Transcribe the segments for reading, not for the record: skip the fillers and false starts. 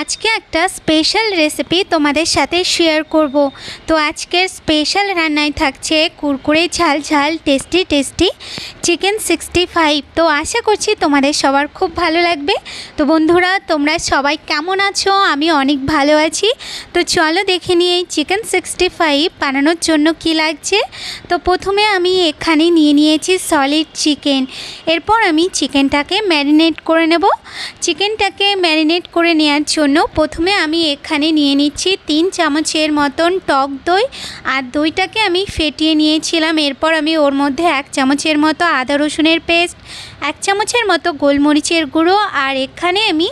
আজকে একটা special recipe তোমাদের সাথে শেয়ার করব। তো আজকের স্পেশাল রান্নায় থাকছে কুরকুরে ঝাল ঝাল টেস্টি চিকেন 65। তো আশা করছি তোমাদের সবার খুব ভালো লাগবে। তো বন্ধুরা, তোমরা সবাই কেমন আছো? আমি অনেক ভালো আছি। তো চলো দেখে নিই এই চিকেন 65 বানানোর জন্য কি লাগছে। তো প্রথমে আমি এখানে নিয়ে নিয়েছি সলিড চিকেন। এরপর আমি চিকেনটাকে ম্যারিনেট করে নেব। চিকেনটাকে ম্যারিনেট করে নেওয়ার জন্য প্রথমে আমি এখানে নিয়ে নিচ্ছি 3 চামচের মতন টক দই, আর দইটাকে আমি ফেটিয়ে নিয়েছিলাম। এরপর আমি ওর মধ্যে 1 চামচের মতো আদা রসুনের পেস্ট, 1 চামচের মতো গোলমরিচের গুঁড়ো, আর এখানে আমি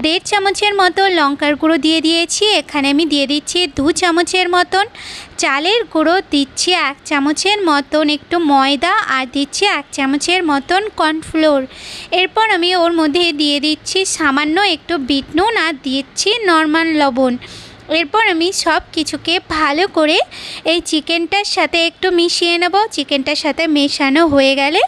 1.5 চামচের মতো লঙ্কার গুঁড়ো দিয়ে দিয়েছি। এখানে আমি দিয়ে দিচ্ছি 2 চামচের মতন চালের গুঁড়ো, দিচ্ছি 1 চামচের মতন একটু ময়দা, আর দিচ্ছি 1 চামচের মতন কর্নফ্লোর। এরপর আমি ওর মধ্যে দিয়ে দিচ্ছি সামান্য একটু বিট নুন, আর দিচ্ছি নর্মাল লবণ। এরপর আমি সব কিছুকে ভালো করে এই চিকেনটার সাথে একটু মিশিয়ে নেব। চিকেনটার সাথে মেশানো হয়ে গেলে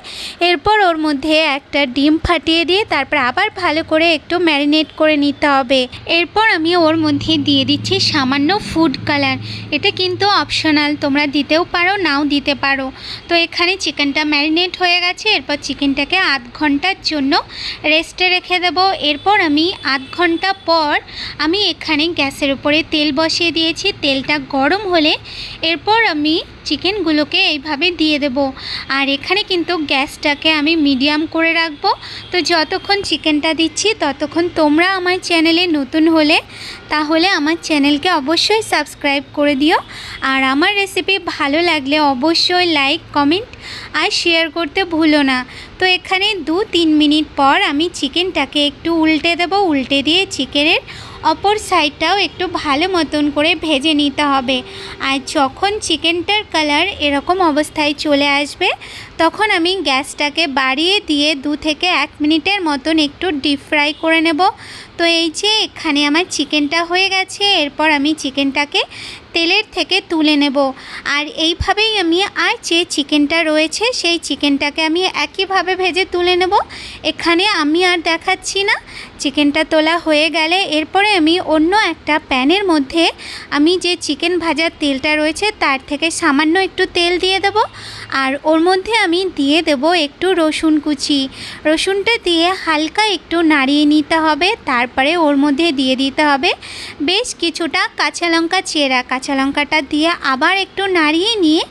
এরপর ওর মধ্যে একটা ডিম ফাটিয়ে দিয়ে তারপর আবার ভালো করে একটু ম্যারিনেট করে নিতে হবে। এরপর আমি ওর মধ্যে দিয়ে দিচ্ছি সামান্য ফুড কালার। এটা কিন্তু অপশনাল, তোমরা দিতেও পারো নাও দিতে পারো। তো এখানে চিকেনটা ম্যারিনেট হয়ে গেছে। এরপর চিকেনটাকে আধ ঘন্টার জন্য রেস্টে রেখে দেব। এরপর আমি আধ ঘন্টা পর আমি এখানে গ্যাসের উপরে তেল বসিয়ে দিয়েছি। তেলটা গরম হলে এরপর আমি চিকেনগুলোকে এইভাবে দিয়ে দেব। আর এখানে কিন্তু গ্যাসটাকে আমি মিডিয়াম করে রাখবো। তো যতক্ষণ চিকেনটা দিচ্ছি ততক্ষণ তোমরা আমার চ্যানেলে নতুন হলে তাহলে আমার চ্যানেলকে অবশ্যই সাবস্ক্রাইব করে দিও। আর আমার রেসিপি ভালো লাগলে অবশ্যই লাইক, কমেন্ট আর শেয়ার করতে ভুলো না। তো এখানে 2-3 মিনিট পর আমি চিকেনটাকে একটু উল্টে দেব। উল্টে দিয়ে চিকেনের অপর সাইডটাও একটু ভালো মতন করে ভেজে নিতে হবে। আর যখন চিকেনটার কালার এরকম অবস্থায় চলে আসবে তখন আমি গ্যাসটাকে বাড়িয়ে দিয়ে 2 থেকে 1 মিনিটের মতন একটু ডিপ ফ্রাই করে নেব। তো এই যে এখানে আমার চিকেনটা হয়ে গেছে। এরপর আমি চিকেনটাকে তেলের থেকে তুলে নেব। আর এইভাবেই আমি আর যে চিকেনটা রয়েছে সেই চিকেনটাকে আমি একইভাবে ভেজে তুলে নেব। এখানে আমি আর দেখাচ্ছি না। চিকেনটা তোলা হয়ে গেলে এরপরে আমি অন্য একটা প্যানের মধ্যে আমি যে চিকেন ভাজার তেলটা রয়েছে তার থেকে সামান্য একটু তেল দিয়ে দেব। আর ওর মধ্যে আমি দিয়ে দেব একটু রসুন কুচি। রসুনটা দিয়ে হালকা একটু নাড়িয়ে নিতে হবে। তারপরে ওর মধ্যে দিয়ে দিতে হবে বেশ কিছুটা কাঁচা লঙ্কা চেরা। কাঁচা লঙ্কাটা দিয়ে আবার একটু নাড়িয়ে নিয়ে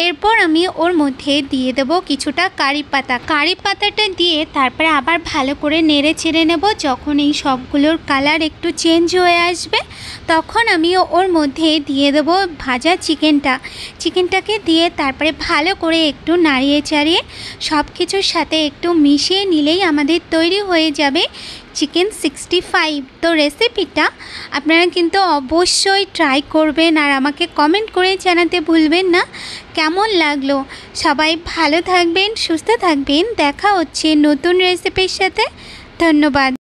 এরপর আমি ওর মধ্যে দিয়ে দেব কিছুটা কারি পাতা। কারি পাতাটা দিয়ে তারপরে আবার ভালো করে নেড়ে চেড়ে নেব। যখন এই সবগুলোর কালার একটু চেঞ্জ হয়ে আসবে তখন আমি ওর মধ্যে দিয়ে দেব ভাজা চিকেনটাকে দিয়ে তারপরে ভালো করে একটু নাড়িয়ে চাড়িয়ে সব কিছুর সাথে একটু মিশিয়ে নিলেই আমাদের তৈরি হয়ে যাবে চিকেন 65। তো রেসিপিটা আপনারা কিন্তু অবশ্যই ট্রাই করবেন আর আমাকে কমেন্ট করে জানাতে ভুলবেন না কেমন লাগলো। সবাই ভালো থাকবেন, সুস্থ থাকবেন। দেখা হচ্ছে নতুন রেসিপির সাথে। ধন্যবাদ।